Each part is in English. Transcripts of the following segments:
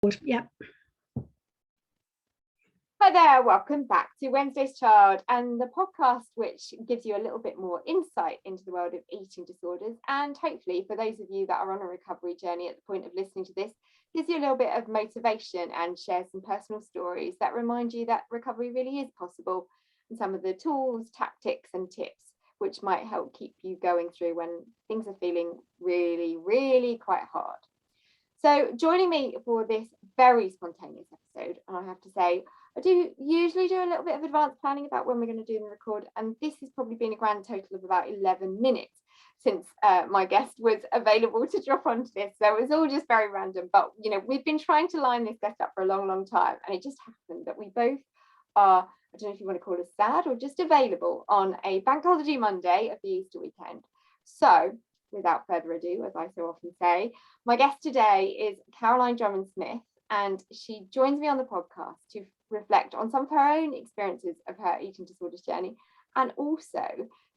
Yeah. Hi there, welcome back to Wednesday's Child, and the podcast which gives you a little bit more insight into the world of eating disorders, and hopefully for those of you that are on a recovery journey at the point of listening to this, gives you a little bit of motivation and shares some personal stories that remind you that recovery really is possible, and some of the tools, tactics and tips which might help keep you going through when things are feeling really quite hard. So joining me for this very spontaneous episode, and I have to say, I do usually do a little bit of advanced planning about when we're going to do the record, and this has probably been a grand total of about 11 minutes since my guest was available to drop onto this. So it was all just very random, but you know, we've been trying to line this setup for a long time, and it just happened that we both are, I don't know if you want to call us sad or just available on a bank holiday Monday of the Easter weekend. So without further ado, as I so often say, my guest today is Caroline Drummond Smith, and she joins me on the podcast to reflect on some of her own experiences of her eating disorders journey, and also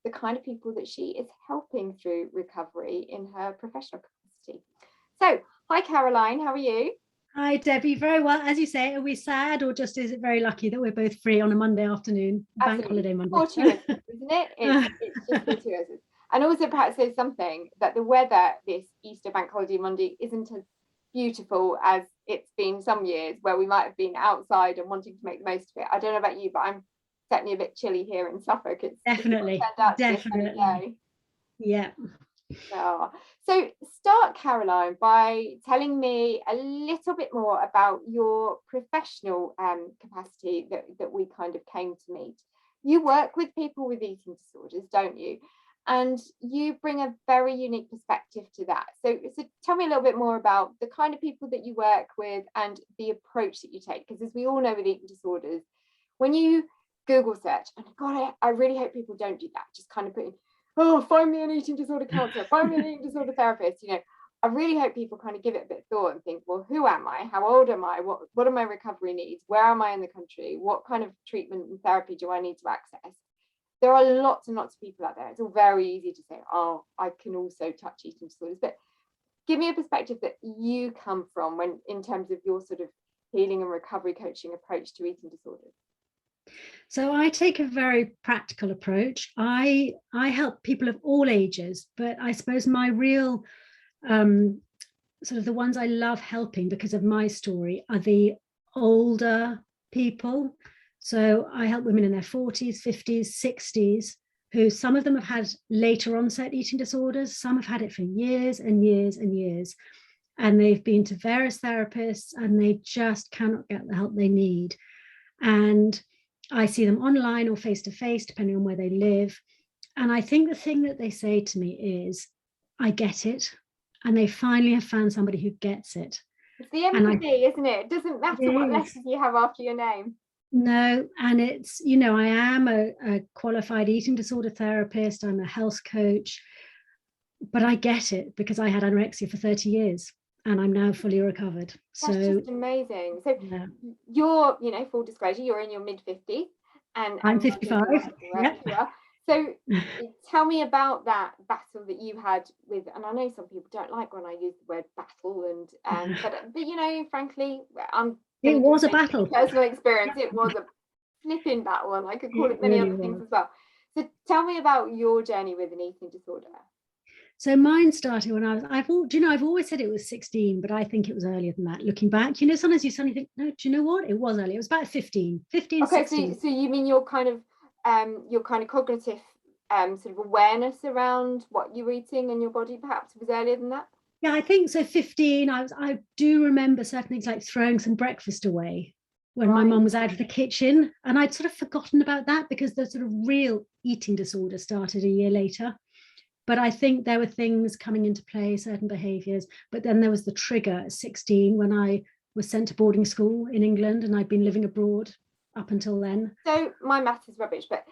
the kind of people that she is helping through recovery in her professional capacity. So, hi Caroline, how are you? Hi Debbie, very well. As you say, are we sad, or just is it very lucky that we're both free on a Monday afternoon, bank holiday Monday? Fortuitous, isn't it? It's just fortuitous. And also perhaps there's something that the weather this Easter bank holiday Monday isn't as beautiful as it's been some years where we might have been outside and wanting to make the most of it. I don't know about you, but I'm certainly a bit chilly here in Suffolk. It's definitely. Yeah. Oh. So start, Caroline, by telling me a little bit more about your professional capacity that we kind of came to meet. You work with people with eating disorders, don't you? And you bring a very unique perspective to that. So tell me a little bit more about the kind of people that you work with and the approach that you take. Because as we all know with eating disorders, when you Google search, and God, I really hope people don't do that, just kind of put in, oh, find me an eating disorder counselor, find me an eating disorder therapist. You know, I really hope people kind of give it a bit of thought and think, well, who am I? How old am I? What are my recovery needs? Where am I in the country? What kind of treatment and therapy do I need to access? There are lots and lots of people out there. It's all very easy to say, oh, I can also touch eating disorders. But give me a perspective that you come from when, in terms of your sort of healing and recovery coaching approach to eating disorders. So I take a very practical approach. I help people of all ages, but I suppose my real sort of the ones I love helping because of my story are the older people. So I help women in their 40s, 50s, 60s, who some of them have had later onset eating disorders. Some have had it for years and years and years. And they've been to various therapists and they just cannot get the help they need. And I see them online or face-to-face, depending on where they live. And I think the thing that they say to me is, I get it. And they finally have found somebody who gets it. It's the empathy, isn't it? It doesn't matter what letters you have after your name. No, and it's, you know, I am a qualified eating disorder therapist, I'm a health coach, but I get it because I had anorexia for 30 years and I'm now fully recovered. That's just amazing. So yeah. You're, you know, full disclosure, you're in your mid-50s and I'm 55. Yeah. So tell me about that battle that you had with, and I know some people don't like when I use the word battle, but you know, frankly, it was a battle. Personal experience, it was a flipping battle, and I could call it many other things as well. So tell me about your journey with an eating disorder. So mine started when I've always said it was 16, but I think it was earlier than that. Looking back, you know, sometimes you suddenly think, no, do you know what? It was earlier. It was about 15, okay, 16. So you mean your kind of cognitive sort of awareness around what you're eating and your body perhaps was earlier than that? Yeah, I think so. 15. I do remember certain things like throwing some breakfast away when my mum was out of the kitchen, and I'd sort of forgotten about that because the sort of real eating disorder started a year later. But I think there were things coming into play, certain behaviours. But then there was the trigger at 16 when I was sent to boarding school in England, and I'd been living abroad up until then. So my maths is rubbish, but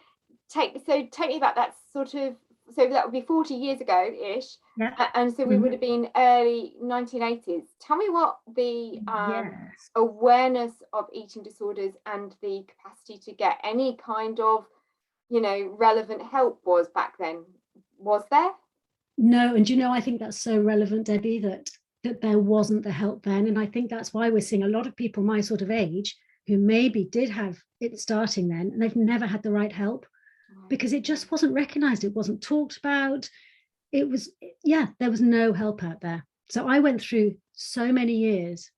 take me about that sort of. So that would be 40 years ago-ish. Yeah. And so we would have been early 1980s. Tell me what the awareness of eating disorders and the capacity to get any kind of, you know, relevant help was back then. Was there? No, and you know, I think that's so relevant, Debbie, that that there wasn't the help then. And I think that's why we're seeing a lot of people my sort of age who maybe did have it starting then, and they've never had the right help because it just wasn't recognized. It wasn't talked about. It was, yeah, there was no help out there. So I went through so many years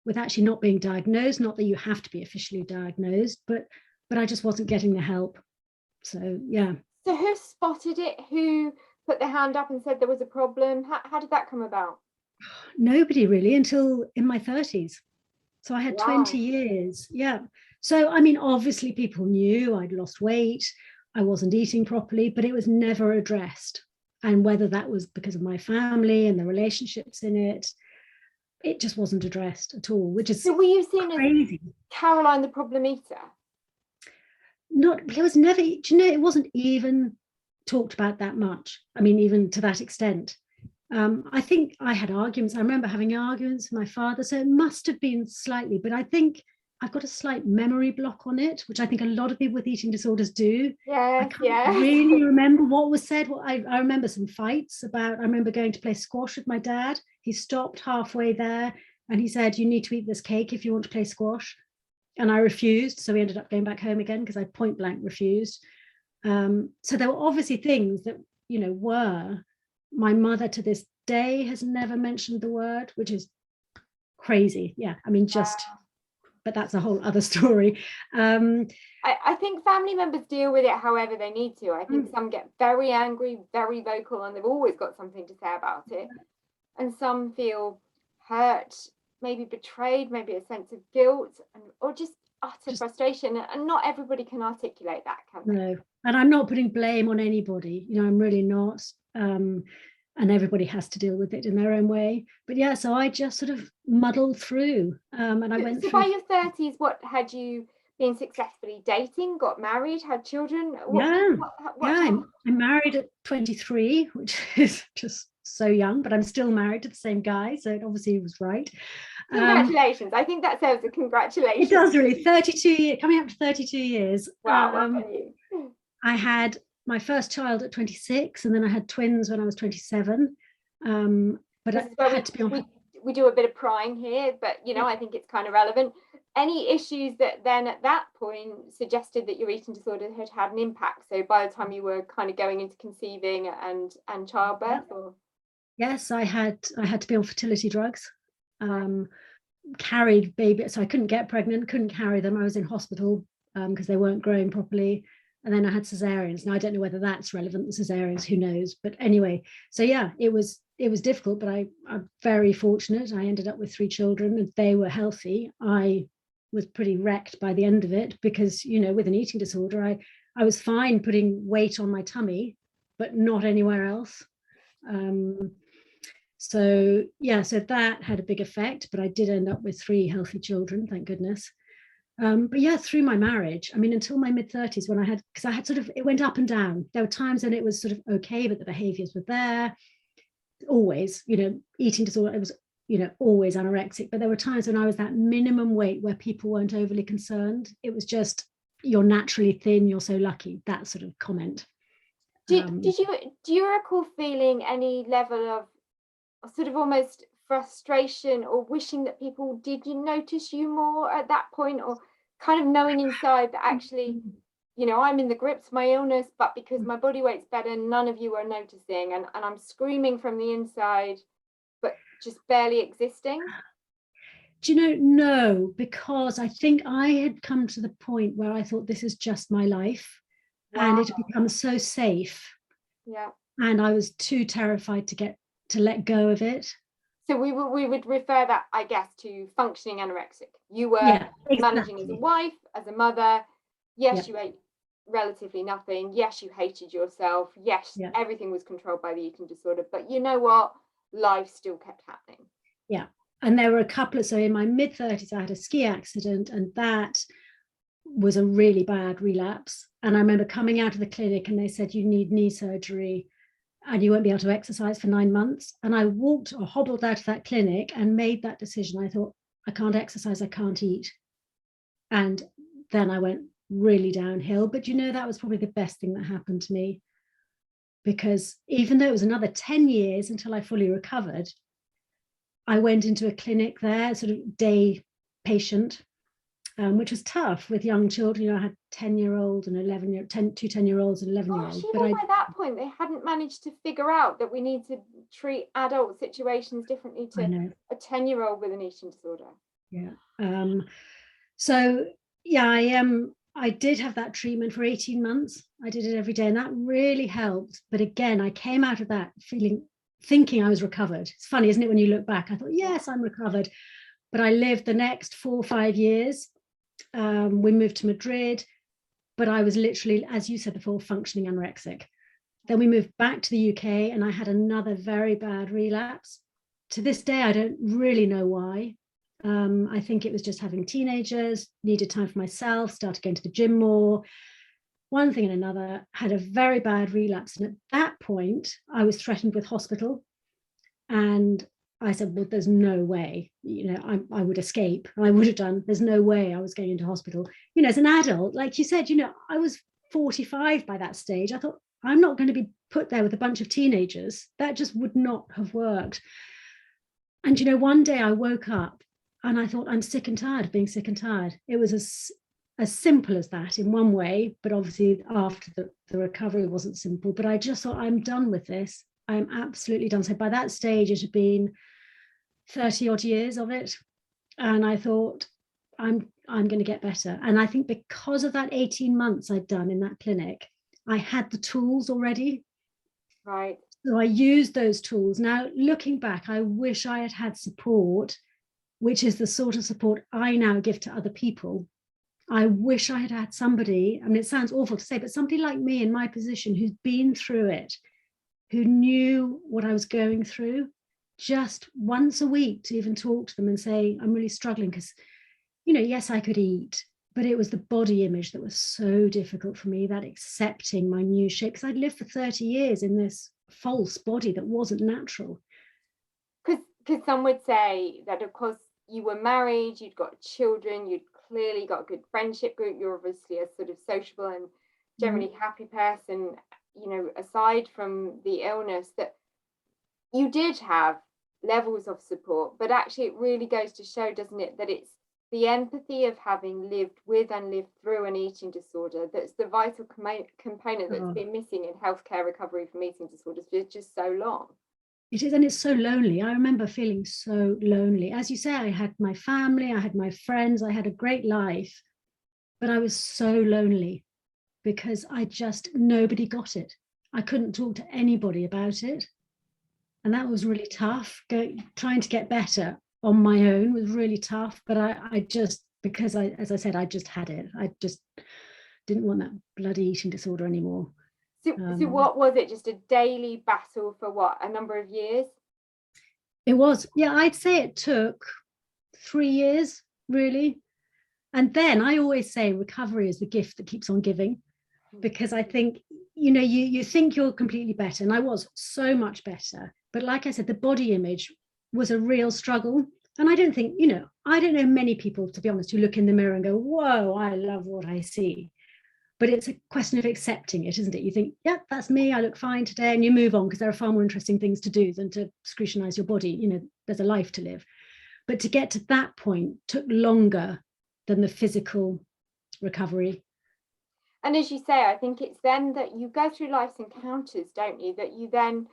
with actually not being diagnosed, not that you have to be officially diagnosed, but I just wasn't getting the help. So, yeah. So who spotted it? Who put their hand up and said there was a problem? How did that come about? Nobody really until in my 30s. So I had 20 years. Yeah. So, I mean, obviously people knew I'd lost weight, I wasn't eating properly, but it was never addressed. And whether that was because of my family and the relationships in it, it just wasn't addressed at all, which is so were you seen crazy. As Caroline the problem eater? It was never, it wasn't even talked about that much. I mean, even to that extent. I think I had arguments. I remember having arguments with my father, so it must have been slightly, but I think I've got a slight memory block on it, which I think a lot of people with eating disorders do. I can't really remember what was said. Well, I remember some fights about, I remember going to play squash with my dad. He stopped halfway there and he said, you need to eat this cake if you want to play squash. And I refused. So we ended up going back home again because I point blank refused. So there were obviously things that, were, my mother to this day has never mentioned the word, which is crazy. Yeah, I mean, but that's a whole other story. I think family members deal with it however they need to. I think some get very angry, very vocal, and they've always got something to say about it. And some feel hurt, maybe betrayed, maybe a sense of guilt, or just utter frustration. And not everybody can articulate that, can they? No, and I'm not putting blame on anybody. I'm really not. And everybody has to deal with it in their own way. But yeah, so I just sort of muddled through. And I went through. By your 30s, what had you been successfully dating, got married, had children? I'm married at 23, which is just so young, but I'm still married to the same guy. So it obviously was right. Congratulations. I think that serves a congratulations. It does really. 32 years, coming up to 32 years. Wow, I had my first child at 26, and then I had twins when I was 27. But I had to be on. We do a bit of prying here, but I think it's kind of relevant. Any issues that then at that point suggested that your eating disorder had had an impact? So by the time you were kind of going into conceiving and childbirth, or? Yes, I had to be on fertility drugs. Carried baby, so I couldn't get pregnant, couldn't carry them. I was in hospital because they weren't growing properly. And then I had cesareans. Now I don't know whether that's relevant, the cesareans, who knows? But anyway, so yeah, it was difficult, but I'm very fortunate. I ended up with 3 children and they were healthy. I was pretty wrecked by the end of it because, with an eating disorder, I was fine putting weight on my tummy, but not anywhere else. So yeah, so that had a big effect, but I did end up with 3 healthy children, thank goodness. But yeah, through my marriage, I mean, until my mid-30s, when because I had sort of, it went up and down. There were times when it was sort of okay, but the behaviors were there. Always, eating disorder, it was, always anorexic. But there were times when I was that minimum weight where people weren't overly concerned. It was just, you're naturally thin, you're so lucky, that sort of comment. Do you recall feeling any level of sort of almost frustration or wishing that people did notice you more at that point, or kind of knowing inside that actually, I'm in the grips of my illness, but because my body weight's better, none of you are noticing, and I'm screaming from the inside, but just barely existing? Do you know? No, because I think I had come to the point where I thought this is just my life. Wow. And it had become so safe. Yeah. And I was too terrified to let go of it. So we would refer that, I guess, to functioning anorexic. You were managing as a wife, as a mother. Yes, you ate relatively nothing. Yes, you hated yourself. Yes, everything was controlled by the eating disorder. But you know what? Life still kept happening. Yeah. And there were a couple of, so in my mid-30s, I had a ski accident, and that was a really bad relapse. And I remember coming out of the clinic and they said, you need knee surgery and you won't be able to exercise for 9 months. And I walked or hobbled out of that clinic and made that decision. I thought, I can't exercise, I can't eat. And then I went really downhill. But that was probably the best thing that happened to me, because even though it was another 10 years until I fully recovered, I went into a clinic there, sort of day patient, which was tough with young children. You know, I had 10-year-old and 2 10-year-olds and 11-year-old. Gosh, even by that point, they hadn't managed to figure out that we need to treat adult situations differently to a 10-year-old with an eating disorder. Yeah. So yeah, I did have that treatment for 18 months. I did it every day, and that really helped. But again, I came out of that thinking I was recovered. It's funny, isn't it, when you look back? I thought, yes, I'm recovered. But I lived the next 4 or 5 years. We moved to Madrid, but I was literally, as you said before, functioning anorexic. Then we moved back to the UK, and I had another very bad relapse. To this day, I don't really know why. I think it was just having teenagers, needed time for myself, started going to the gym more. One thing and another, had a very bad relapse. And at that point, I was threatened with hospital. And I said, well, there's no way, you know, I would escape. I would have done. There's no way I was going into hospital. You know, as an adult, like you said, you know, I was 45 by that stage. I thought, I'm not going to be put there with a bunch of teenagers. That just would not have worked. And, you know, one day I woke up and I thought, I'm sick and tired of being sick and tired. It was as simple as that in one way, but obviously after the recovery wasn't simple. But I just thought, I'm done with this. I'm absolutely done. So by that stage, it had been 30 odd years of it. And I thought, I'm going to get better. And I think because of that 18 months I'd done in that clinic, I had the tools already. Right. So I used those tools. Now, looking back, I wish I had had support, which is the sort of support I now give to other people. I wish I had had somebody, I mean, it sounds awful to say, but somebody like me in my position who's been through it, who knew what I was going through, just once a week to even talk to them and say, I'm really struggling because, you know, yes, I could eat, but it was the body image that was so difficult for me, that accepting my new shape, because I'd lived for 30 years in this false body that wasn't natural. Because some would say that, of course, you were married, you'd got children, you'd clearly got a good friendship group, you're obviously a sort of sociable and generally happy person, you know, aside from the illness, that you did have levels of support. But actually it really goes to show, doesn't it, that it's the empathy of having lived with and lived through an eating disorder that's the vital component that's been missing in healthcare recovery from eating disorders for just so long. It is, and it's so lonely. I remember feeling so lonely. As you say, I had my family, I had my friends, I had a great life, but I was so lonely because nobody got it. I couldn't talk to anybody about it. And that was really tough. Trying to get better on my own was really tough, but I just, because as I said, I just had it. I just didn't want that bloody eating disorder anymore. So what was it? Just a daily battle for what, a number of years? It was, yeah, I'd say it took 3 years, really. And then I always say recovery is the gift that keeps on giving, because I think, you know, you think you're completely better, and I was so much better. But like I said, the body image was a real struggle. And I don't think, you know, I don't know many people, to be honest, who look in the mirror and go, whoa, I love what I see. But it's a question of accepting it, isn't it? You think, yeah, that's me, I look fine today, and you move on because there are far more interesting things to do than to scrutinize your body. You know, there's a life to live. But to get to that point took longer than the physical recovery. And as you say, I think it's then that you go through life's encounters, don't you, that you then,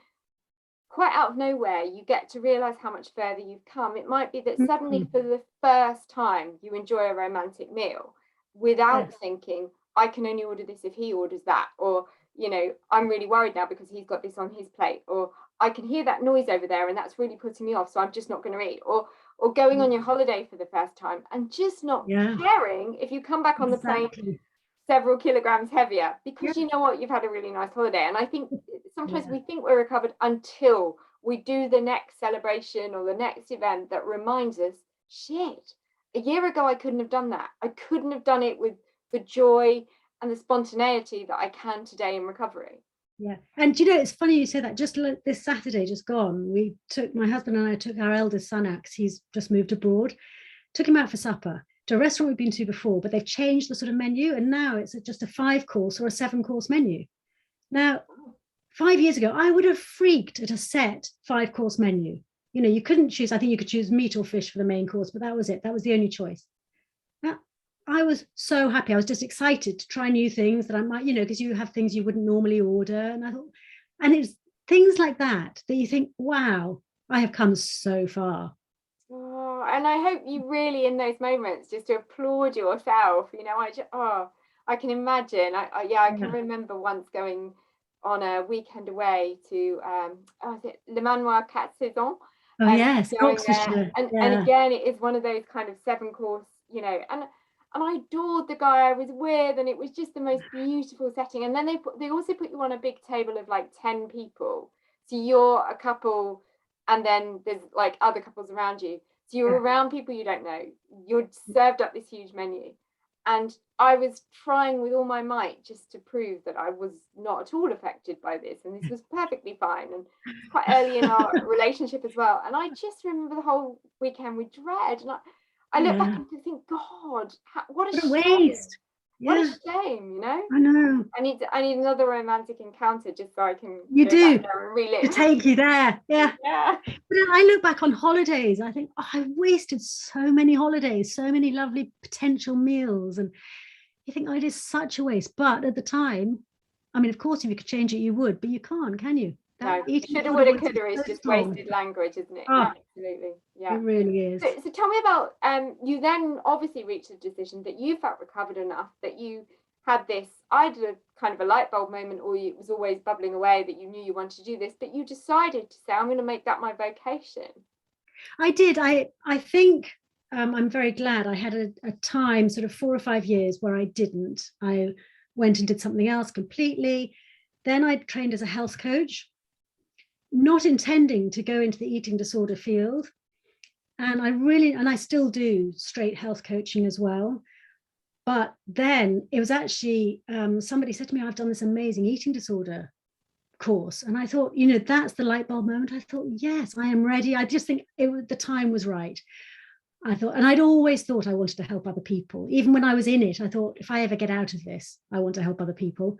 quite out of nowhere, you get to realize how much further you've come. It might be that suddenly for the first time you enjoy a romantic meal without thinking, I can only order this if he orders that, or, you know, I'm really worried now because he's got this on his plate, or I can hear that noise over there and that's really putting me off, so I'm just not going to eat, or going on your holiday for the first time and just not caring if you come back on the plane several kilograms heavier, because you know what, you've had a really nice holiday. And I think sometimes we think we're recovered until we do the next celebration or the next event that reminds us, shit, a year ago I couldn't have done that. I couldn't have done it with the joy and the spontaneity that I can today in recovery. Yeah. And you know, it's funny you say that. Just this Saturday just gone, my husband and I took our eldest son out because he's just moved abroad, took him out for supper to a restaurant we've been to before, but they've changed the sort of menu, and now it's just a 5-course or a 7-course menu. Now, 5 years ago, I would have freaked at a set 5-course menu. You know, you couldn't choose. I think you could choose meat or fish for the main course, but that was it. That was the only choice. Now, I was so happy. I was just excited to try new things that I might, you know, because you have things you wouldn't normally order. And I thought, and it's things like that that you think, wow, I have come so far. Oh, and I hope you really, in those moments, just to applaud yourself. You know, I can imagine. I can Yeah. remember once going on a weekend away to is it Le Manoir Quatre Saisons, Oh, yes, going there, Oxfordshire. and Yeah. again, it is one of those kind of 7 course, you know, and I adored the guy I was with, and it was just the most beautiful setting. And then they also put you on a big table of like 10 people, so you're a couple, and then there's like other couples around you. So you're Yeah. around people you don't know. You're served up this huge menu. And I was trying with all my might just to prove that I was not at all affected by this. And this was perfectly fine. And it's quite early in our relationship as well. And I just remember the whole weekend with dread. And I look back Yeah. and think, God, what a What a shame. waste. What a Yeah, shame, you know? I know. I need another romantic encounter just so I can You go back do, there and to relive. take you there. Yeah. Yeah. But then I look back on holidays. I think, oh, I wasted so many holidays, so many lovely potential meals. And you think, oh, it is such a waste. But at the time, I mean, of course, if you could change it, you would, but you can't, can you? That No, eating shoulda, disorder woulda, voice is coulda is so just strong. wasted language, isn't it? Oh, Yeah, absolutely. it Yeah. really is. So tell me about you then obviously reached a decision that you felt recovered enough that you had this either kind of a light bulb moment or it was always bubbling away that you knew you wanted to do this, but you decided to say, I'm going to make that my vocation. I did. I think I'm very glad I had a time, sort of 4 or 5 years, where I didn't. I went and did something else completely. Then I trained as a health coach, not intending to go into the eating disorder field. And I still do straight health coaching as well. But then it was actually somebody said to me, I've done this amazing eating disorder course. And I thought, you know, that's the light bulb moment. I thought, yes, I am ready. I just think the time was right. I thought, and I'd always thought I wanted to help other people. Even when I was in it, I thought, if I ever get out of this, I want to help other people.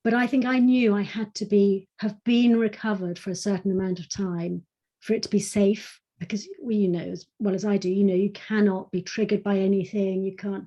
But I think I knew I had to have been recovered for a certain amount of time for it to be safe, because you know as well as I do, you know, you cannot be triggered by anything. You can't,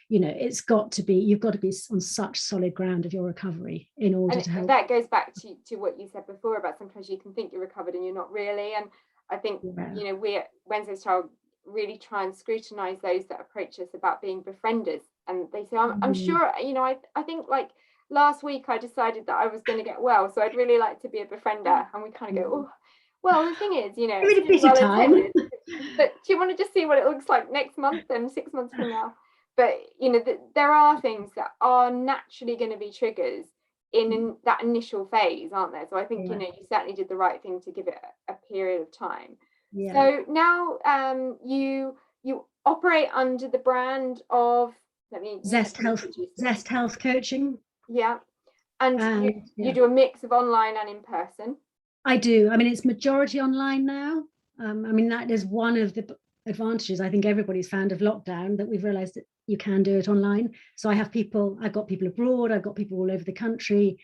you know, you've got to be on such solid ground of your recovery in order And to help. that goes back to what you said before about sometimes you can think you're recovered and you're not really. And I think, Yeah. you know, we at Wednesday's Child really try and scrutinize those that approach us about being befrienders. And they say, I'm sure, you know, I think like last week I decided that I was going to get well. So I'd really like to be a befriender. And we kind of go, oh, well, the thing is, you know, Give it a it's bit of well time. intended. But do you want to just see what it looks like next month and 6 months from now? But, you know, there are things that are naturally going to be triggers in that initial phase, aren't there? So I think, you know, you certainly did the right thing to give it a period of time. Yeah. So now you operate under the brand of Zest Health Coaching. Yeah. And you do a mix of online and in person. I do. I mean, it's majority online now. I mean, that is one of the advantages I think everybody's found of lockdown, that we've realized that you can do it online. So I've got people abroad, I've got people all over the country,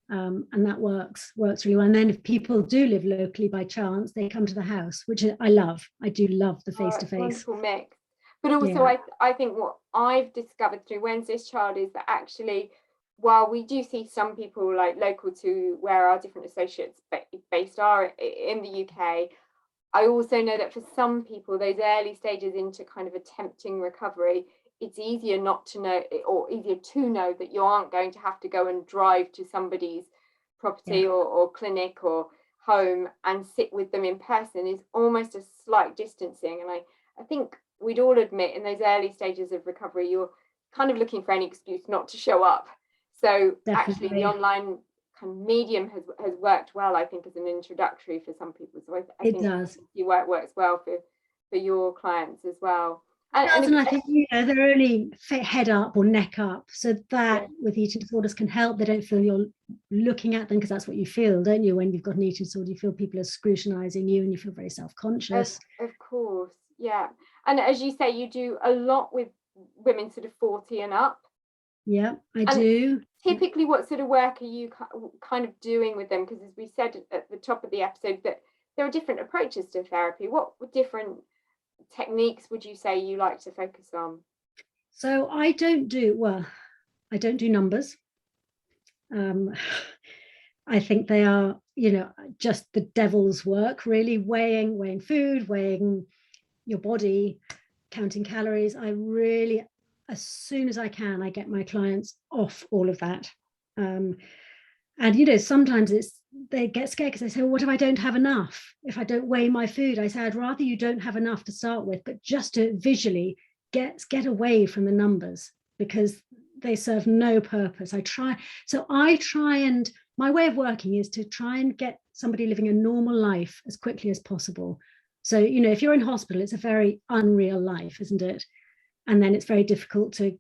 and that works really well. And then if people do live locally by chance, they come to the house, which I love. I do love the face-to-face. Wonderful mix. But also, I think what I've discovered through Wednesday's Child is that actually, while we do see some people like local to where our different associates based are in the UK, I also know that for some people, those early stages into kind of attempting recovery, it's easier not to know, or easier to know, that you aren't going to have to go and drive to somebody's property or clinic or home and sit with them in person. Is almost a slight distancing. And I think we'd all admit in those early stages of recovery, you're kind of looking for any excuse not to show up. So actually the online kind of medium has worked well, I think, as an introductory for some people. So I think it works well for your clients as well. And I think, you know, they're only head up or neck up, so that with eating disorders can help. They don't feel you're looking at them, because that's what you feel, don't you, when you've got an eating disorder? You feel people are scrutinizing you and you feel very self-conscious. Of course, yeah. And as you say, you do a lot with women sort of 40 and up. Yeah, I do. Typically, what sort of work are you kind of doing with them? Because as we said at the top of the episode, that there are different approaches to therapy. What different techniques would you say you like to focus on? So I don't do numbers. I think they are, just the devil's work, really, weighing food, weighing your body, counting calories. I really, as soon as I can, I get my clients off all of that. And sometimes they get scared because they say, well, what if I don't have enough? If I don't weigh my food? I say, I'd rather you don't have enough to start with, but just to visually get away from the numbers, because they serve no purpose. I try and my way of working is to try and get somebody living a normal life as quickly as possible. So, if you're in hospital, it's a very unreal life, isn't it? And then it's very difficult to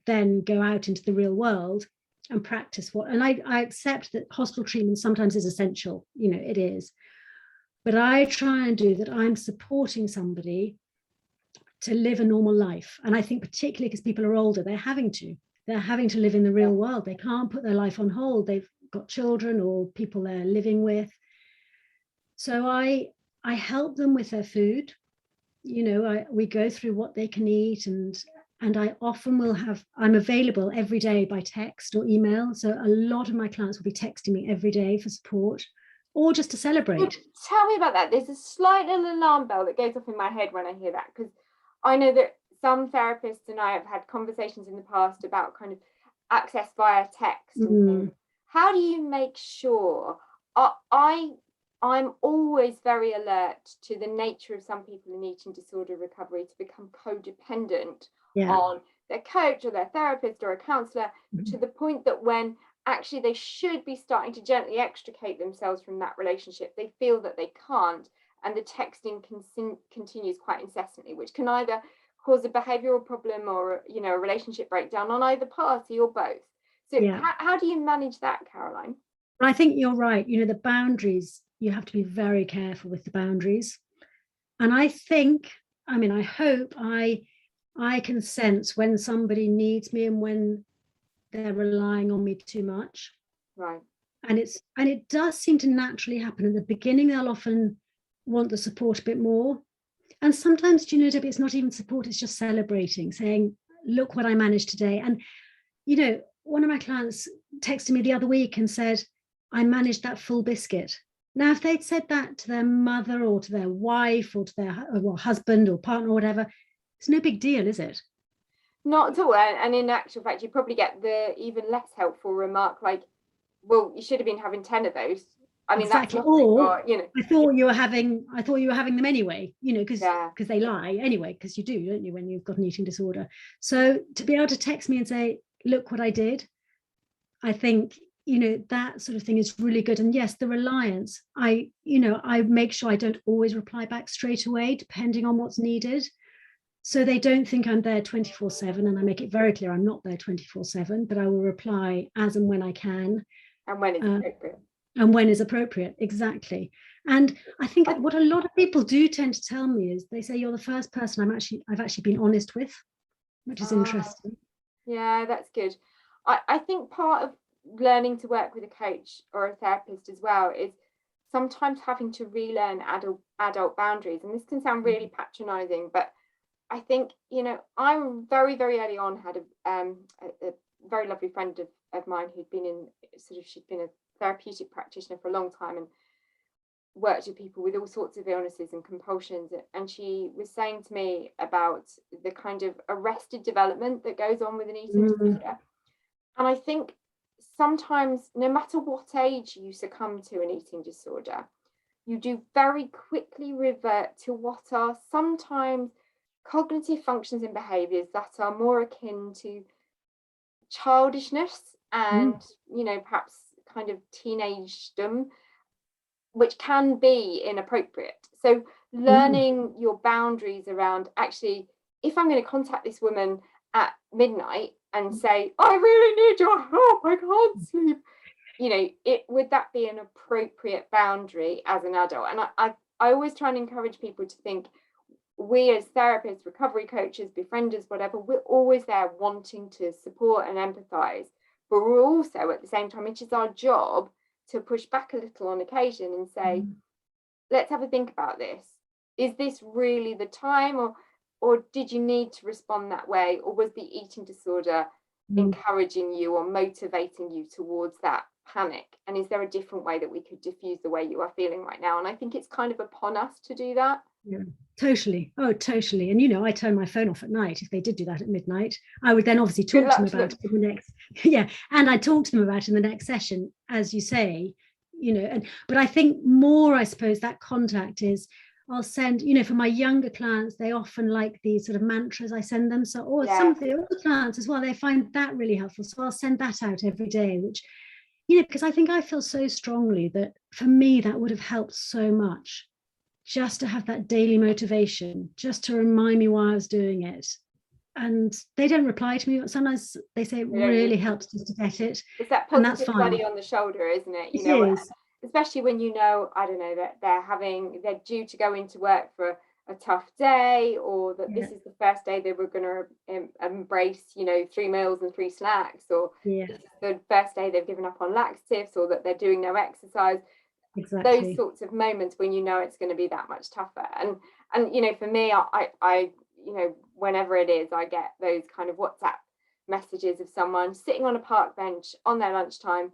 then go out into the real world and practice and I accept that hospital treatment sometimes is essential, it is. But I try and do that. I'm supporting somebody to live a normal life. And I think particularly because people are older, they're having to live in the real world. They can't put their life on hold. They've got children or people they're living with. So I help them with their food. We go through what they can eat, and I often I'm available every day by text or email. So a lot of my clients will be texting me every day for support or just to celebrate. Well, tell me about that. There's a slight little alarm bell that goes off in my head when I hear that, because I know that some therapists and I have had conversations in the past about kind of access via text and things. How do you make sure? I'm always very alert to the nature of some people in eating disorder recovery to become codependent on their coach or their therapist or a counsellor, to the point that when actually they should be starting to gently extricate themselves from that relationship, they feel that they can't, and the texting continues quite incessantly, which can either cause a behavioural problem or a relationship breakdown on either party or both. So how do you manage that, Caroline? I think you're right. The boundaries, you have to be very careful with the boundaries. And I think, I hope I can sense when somebody needs me and when they're relying on me too much. Right. And it does seem to naturally happen. At the beginning, they'll often want the support a bit more. And sometimes, Debbie, it's not even support, it's just celebrating, saying, look what I managed today. And, one of my clients texted me the other week and said, I managed that full biscuit. Now, if they'd said that to their mother or to their wife or to their husband or partner or whatever, it's no big deal, is it? Not at all. And in actual fact, you probably get the even less helpful remark like, well, you should have been having 10 of those. Exactly. That's nothing, or, I thought you were having them anyway, because they lie anyway, because you do, don't you, when you've got an eating disorder. So to be able to text me and say, look what I did, I think, that sort of thing is really good. And yes, the reliance, I make sure I don't always reply back straight away, depending on what's needed. So they don't think I'm there 24/7, and I make it very clear I'm not there 24/7, but I will reply as and when I can. And when it's appropriate. And when is appropriate, exactly. And I think what a lot of people do tend to tell me is they say, you're the first person I've actually been honest with, which is interesting. Yeah, that's good. I think part of learning to work with a coach or a therapist as well is sometimes having to relearn adult boundaries. And this can sound really patronizing, but I think, I very, very early on had a very lovely friend of mine who'd been she'd been a therapeutic practitioner for a long time and worked with people with all sorts of illnesses and compulsions. And she was saying to me about the kind of arrested development that goes on with an eating disorder. And I think sometimes, no matter what age you succumb to an eating disorder, you do very quickly revert to what are sometimes cognitive functions and behaviors that are more akin to childishness and, perhaps kind of teenagedom, which can be inappropriate. So learning your boundaries around, actually, if I'm going to contact this woman at midnight and say, I really need your help, I can't sleep, would that be an appropriate boundary as an adult? And I always try and encourage people to think, we as therapists, recovery coaches, befrienders, whatever, we're always there wanting to support and empathize, but we're also at the same time, it is our job to push back a little on occasion and say, let's have a think about this. Is this really the time, or did you need to respond that way, or was the eating disorder encouraging you or motivating you towards that panic? And is there a different way that we could diffuse the way you are feeling right now? And I think it's kind of upon us to do that. Yeah, totally. Oh, totally. And I turn my phone off at night. If they did do that at midnight, I would then obviously talk to them about it in the next, and I talk to them about it in the next session, as you say, but I think more, I suppose, that contact is, I'll send, for my younger clients, they often like these sort of mantras I send them. So, or some of the older clients as well, they find that really helpful. So I'll send that out every day, which, because I think I feel so strongly that for me, that would have helped so much, just to have that daily motivation, just to remind me why I was doing it. And they don't reply to me, but sometimes they say it really helps just to get it. It's that positive buddy on the shoulder, isn't it? It is. Especially when I don't know, that they're due to go into work for a tough day, or that this is the first day they were going to embrace 3 meals and 3 snacks, or this is the first day they've given up on laxatives, or that they're doing no exercise. Exactly. Those sorts of moments when it's going to be that much tougher. And for me, I whenever it is, I get those kind of WhatsApp messages of someone sitting on a park bench on their lunchtime,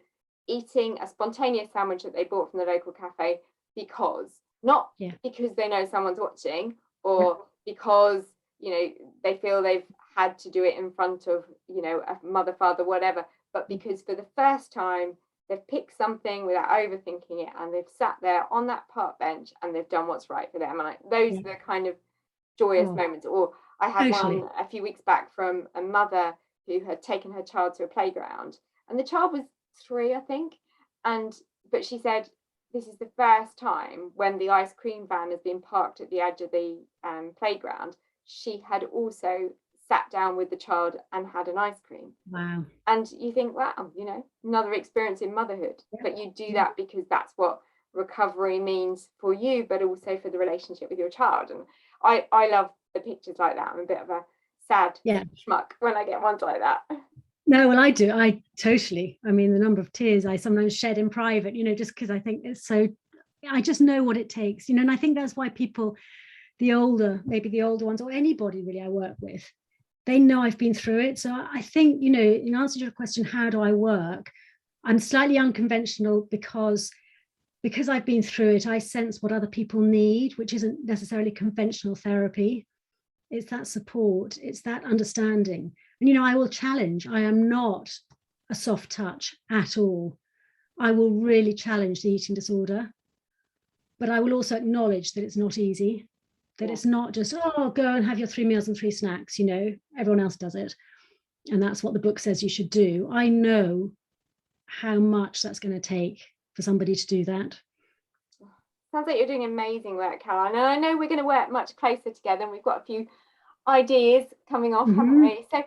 eating a spontaneous sandwich that they bought from the local cafe, because they know someone's watching, or because they feel they've had to do it in front of a mother, father, whatever, but because for the first time they've picked something without overthinking it, and they've sat there on that park bench and they've done what's right for them. And those are the kind of joyous moments. Or I had one a few weeks back from a mother who had taken her child to a playground, and the child was 3, I think, but she said this is the first time when the ice cream van has been parked at the edge of the playground, she had also sat down with the child and had an ice cream. Wow. And you think, wow, another experience in motherhood. But you do that because that's what recovery means for you, but also for the relationship with your child. And I love the pictures like that. I'm a bit of a sad schmuck when I get ones like that. No, well, I do. I totally. I mean, the number of tears I sometimes shed in private, just because I think it's so, I just know what it takes, and I think that's why people, maybe the older ones, or anybody really I work with, they know I've been through it. So I think, in answer to your question, how do I work? I'm slightly unconventional because I've been through it. I sense what other people need, which isn't necessarily conventional therapy. It's that support, it's that understanding. And, I will challenge. I am not a soft touch at all. I will really challenge the eating disorder, but I will also acknowledge that it's not easy, that it's not just, go and have your 3 meals and 3 snacks, everyone else does it. And that's what the book says you should do. I know how much that's going to take for somebody to do that. Sounds like you're doing amazing work, Caroline. And I know we're going to work much closer together, and we've got a few ideas coming off, haven't we? So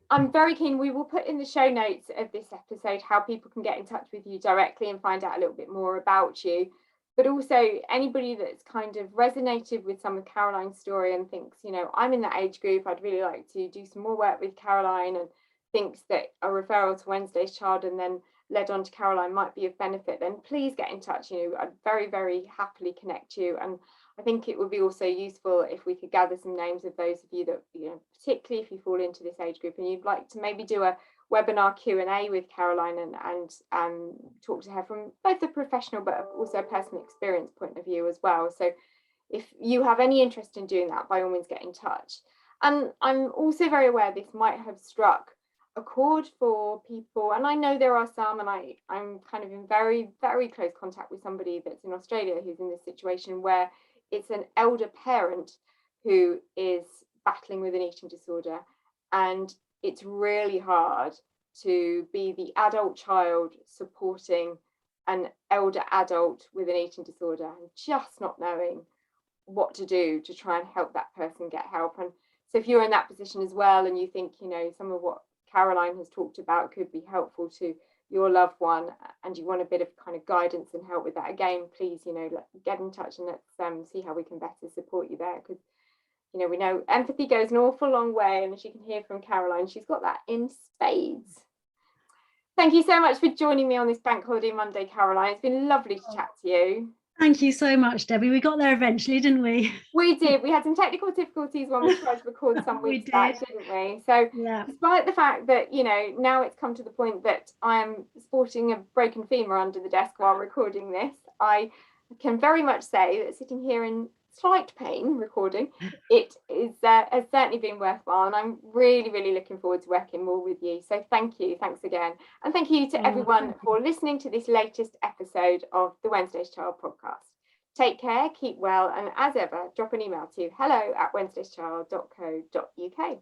I'm very keen. We will put in the show notes of this episode how people can get in touch with you directly and find out a little bit more about you. But also anybody that's kind of resonated with some of Caroline's story and thinks, I'm in that age group, I'd really like to do some more work with Caroline, and thinks that a referral to Wednesday's Child and then led on to Caroline might be of benefit, then please get in touch. I'd very, very happily connect you. And I think it would be also useful if we could gather some names of those of you that, particularly if you fall into this age group and you'd like to maybe do a webinar Q&A with Caroline and talk to her from both a professional but also a personal experience point of view as well. So if you have any interest in doing that, by all means get in touch. And I'm also very aware this might have struck a chord for people, and I know there are some, and I'm kind of in very, very close contact with somebody that's in Australia who's in this situation where it's an elder parent who is battling with an eating disorder, and it's really hard to be the adult child supporting an elder adult with an eating disorder and just not knowing what to do to try and help that person get help. And so if you're in that position as well, and you think, some of what Caroline has talked about could be helpful to your loved one, and you want a bit of kind of guidance and help with that, again, please, get in touch and let's see how we can better support you there. Because, we know empathy goes an awful long way, and as you can hear from Caroline, she's got that in spades. Thank you so much for joining me on this Bank Holiday Monday, Caroline. It's been lovely to chat to you. Thank you so much, Debbie. We got there eventually, didn't we? We did. We had some technical difficulties when we tried to record some We weeks back, did. didn't we? So Yeah. despite the fact that, you know, now it's come to the point that I am sporting a broken femur under the desk while recording this, I can very much say that sitting here in slight pain recording, it is has certainly been worthwhile, and I'm really, really looking forward to working more with you. So thank you. Thanks again. And thank you to everyone for listening to this latest episode of the Wednesday's Child podcast. Take care, keep well, and as ever, drop an email to hello@wednesdayschild.co.uk.